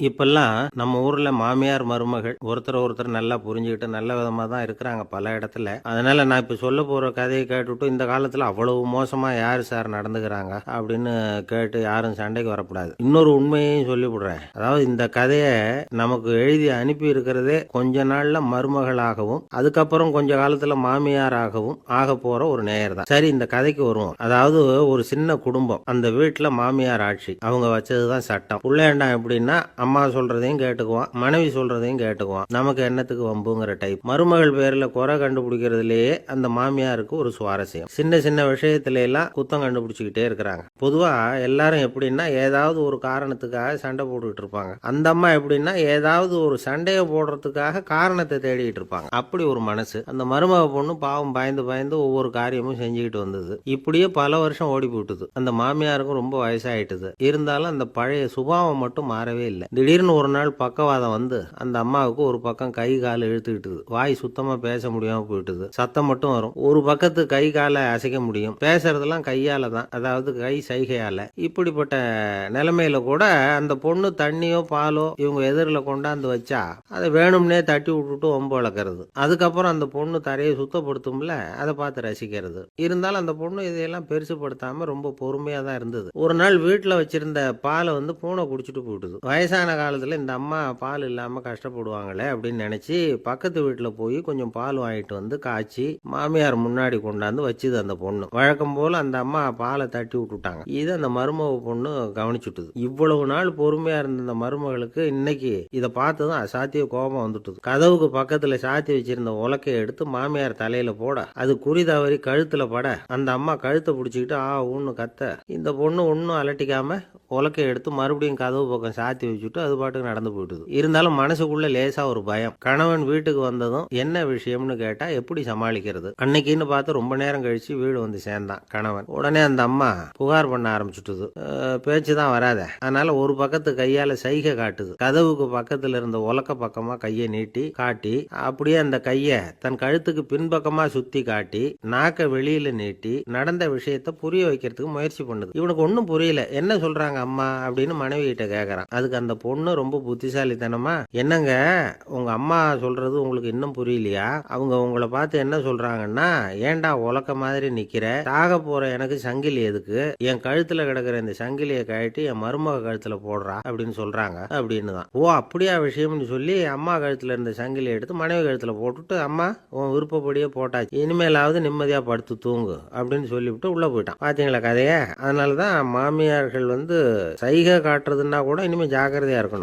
இப்பெல்லாம் நம்ம ஊர்ல மாமியார் மருமகள் ஒருத்தர் நல்லா புரிஞ்சுக்கிட்டு நல்ல விதமா தான் இருக்கிறாங்க பல இடத்துல. அதனால நான் இப்ப சொல்ல போற கதையை கேட்டுட்டு இந்த காலத்துல அவ்வளவு மோசமா யாரு சார் நடந்துக்கிறாங்க அப்படின்னு கேட்டு யாரும் சண்டைக்கு வரக்கூடாது. இன்னொரு உண்மையையும் சொல்லிவிடுறேன். அதாவது இந்த கதையை நமக்கு எழுதி அனுப்பி இருக்கிறதே கொஞ்ச நாள்ல மருமகளாகவும் அதுக்கப்புறம் கொஞ்ச காலத்துல மாமியாராகவும் ஆக போற ஒரு நேயர் தான். சரி, இந்த கதைக்கு வருவோம். அதாவது ஒரு சின்ன குடும்பம், அந்த வீட்டுல மாமியார் ஆட்சி, அவங்க வச்சதுதான் சட்டம். புள்ளையண்டா எப்படின்னா அம்மா சொல்றதையும் கேட்டுக்குவான், மனைவி சொல்றதையும் கேட்டுக்குவான், நமக்கு என்னத்துக்கு வம்புங்கிற டைப். மருமகள் பேர்ல குறை கண்டுபிடிக்கிறதுலயே அந்த மாமியாருக்கு ஒரு சுவாரஸ்யம். சின்ன சின்ன விஷயத்துல எல்லாம் குத்தம் கண்டுபிடிச்சுக்கிட்டே இருக்கிறாங்க. பொதுவா எல்லாரும் எப்படின்னா ஏதாவது ஒரு காரணத்துக்காக சண்டை போட்டுக்கிட்டு இருப்பாங்க. அந்த அம்மா எப்படின்னா ஏதாவது ஒரு சண்டையை போடுறதுக்காக காரணத்தை தேடிட்டு இருப்பாங்க. அப்படி ஒரு மனசு. அந்த மருமக பொண்ணு பாவம் பயந்து பயந்து ஒவ்வொரு காரியமும் செஞ்சுக்கிட்டு வந்தது. இப்படியே பல வருஷம் ஓடி போட்டுது. அந்த மாமியாருக்கும் ரொம்ப வயசாயிட்டுது. இருந்தாலும் அந்த பழைய சுபாவம் மட்டும் மாறவே இல்லை. திடீர்னு ஒரு நாள் பக்கவாதம் வந்து அந்த அம்மாவுக்கு ஒரு பக்கம் கை காலை இழுத்துக்கிட்டுது. வாய் சுத்தமா பேச முடியாம போயிட்டுது. சத்தம் மட்டும் வரும். ஒரு பக்கத்து கை காலை அசைக்க முடியும். பேசுறதெல்லாம் கையால தான், அதாவது கை சைகையால. இப்படிப்பட்ட நிலைமையில கூட அந்த பொண்ணு தண்ணியோ பாலோ இவங்க எதிரில் கொண்டாந்து வச்சா அதை வேணும்னே தட்டி விட்டுட்டு ஒம்பு வளர்க்கறது. அதுக்கப்புறம் அந்த பொண்ணு தரையை சுத்தப்படுத்தும்ல, அதை பார்த்து ரசிக்கிறது. இருந்தாலும் அந்த பொண்ணு இதையெல்லாம் பெருசுப்படுத்தாம ரொம்ப பொறுமையா தான் இருந்தது. ஒரு நாள் வீட்டுல வச்சிருந்த பாலை வந்து பூனை குடிச்சிட்டு போயிட்டுது. வயசான காலத்துல இந்த அம்மா பால் இல்லாம கஷ்டப்படுவாங்களே அப்படின்னு நினைச்சு பக்கத்து வீட்டுல போய் கொஞ்சம் பால் வாங்கிட்டு வந்து காய்ச்சி மாமியார் முன்னாடி கொண்டாந்து வச்சுது அந்த பொண்ணு. வழக்கம் போல அந்த அம்மா பாலை தட்டி விட்டுட்டாங்க. இது அந்த மருமக பொண்ணு கவனிச்சுட்டுது. இவ்வளவு நாள் பொறுமையா இருந்த அந்த மருமகளுக்கு இன்னைக்கு இதை பார்த்துதான் அசாத்திய கோபம் வந்துட்டுது. கதவுக்கு பக்கத்துல சாத்தி வச்சிருந்த உலக்கையை எடுத்து மாமியார் தலையில போட அது குறி தவறி கழுத்துல பட அந்த அம்மா கழுத்தை பிடிச்சிக்கிட்டு ஊன்னு கத்த இந்த பொண்ணு ஒன்னும் அலட்டிக்காம உலக்கையை எடுத்து மறுபடியும் கதவு பக்கம் சாத்தி வச்சுட்டு அது பாட்டுக்கு நடந்து போயிட்டுது. இருந்தாலும் மனசுக்குள்ள லேசா ஒரு பயம். கணவன் வீட்டுக்கு வந்ததும் என்ன விஷயம்னு கேட்டா எப்படி சமாளிக்கிறது. அன்னைக்குன்னு பார்த்து ரொம்ப நேரம் கழிச்சு வீடு வந்து சேர்ந்தான் கணவன். உடனே அந்த அம்மா புகார் பண்ண ஆரம்பிச்சுட்டுது. பேச்சுதான் வராத, அதனால ஒரு பக்கத்து கையால சைகை காட்டுது. கதவுக்கு பக்கத்துல இருந்த உலக்க பக்கமா கையை நீட்டி காட்டி அப்படியே அந்த கைய தன் கழுத்துக்கு பின்பக்கமா சுத்தி காட்டி நாக்க வெளியில நீட்டி நடந்த விஷயத்த புரிய வைக்கிறதுக்கு முயற்சி பண்ணுது. இவனுக்கு ஒன்னும் புரியல. என்ன சொல்றாங்க அம்மா அப்படின்னு மனைவி கிட்ட கேக்குறான். அதுக்கு அந்த பொண்ணு ரொம்ப புத்திசாலித்தனமா, என்னங்க உங்க அம்மா சொல்றது உங்களுக்கு இன்னும் புரியலையா? அவங்க உங்களை பார்த்து என்ன சொல்றாங்கன்னா, ஏண்டா உலக்க மாதிரி நிக்கிற, தாக போற எனக்கு சங்கிலி எதுக்கு, என் கழுத்துல கிடக்குற இந்த சங்கிலியை கழட்டி என் மருமக கழுத்துல போடுறா அப்படின்னு சொல்றாங்க அப்படின்னு தான். ஓ அப்படியா விஷயம்னு சொல்லி அம்மா கழுத்துல இருந்த சங்கிலியை எடுத்து மனைவி கழுத்துல போட்டுட்டு, அம்மா உன் விருப்பப்படியே போட்டாச்சு, இனிமேலாவது நிம்மதியா படுத்து தூங்கு அப்படின்னு சொல்லிவிட்டு உள்ள போயிட்டான். பாத்தீங்களா கதைய? அதனாலதான் மாமியார்கள் வந்து சைகை காட்டுறதுன்னா கூட இனிமே ஜாக்கிரதையா இருக்கணும்.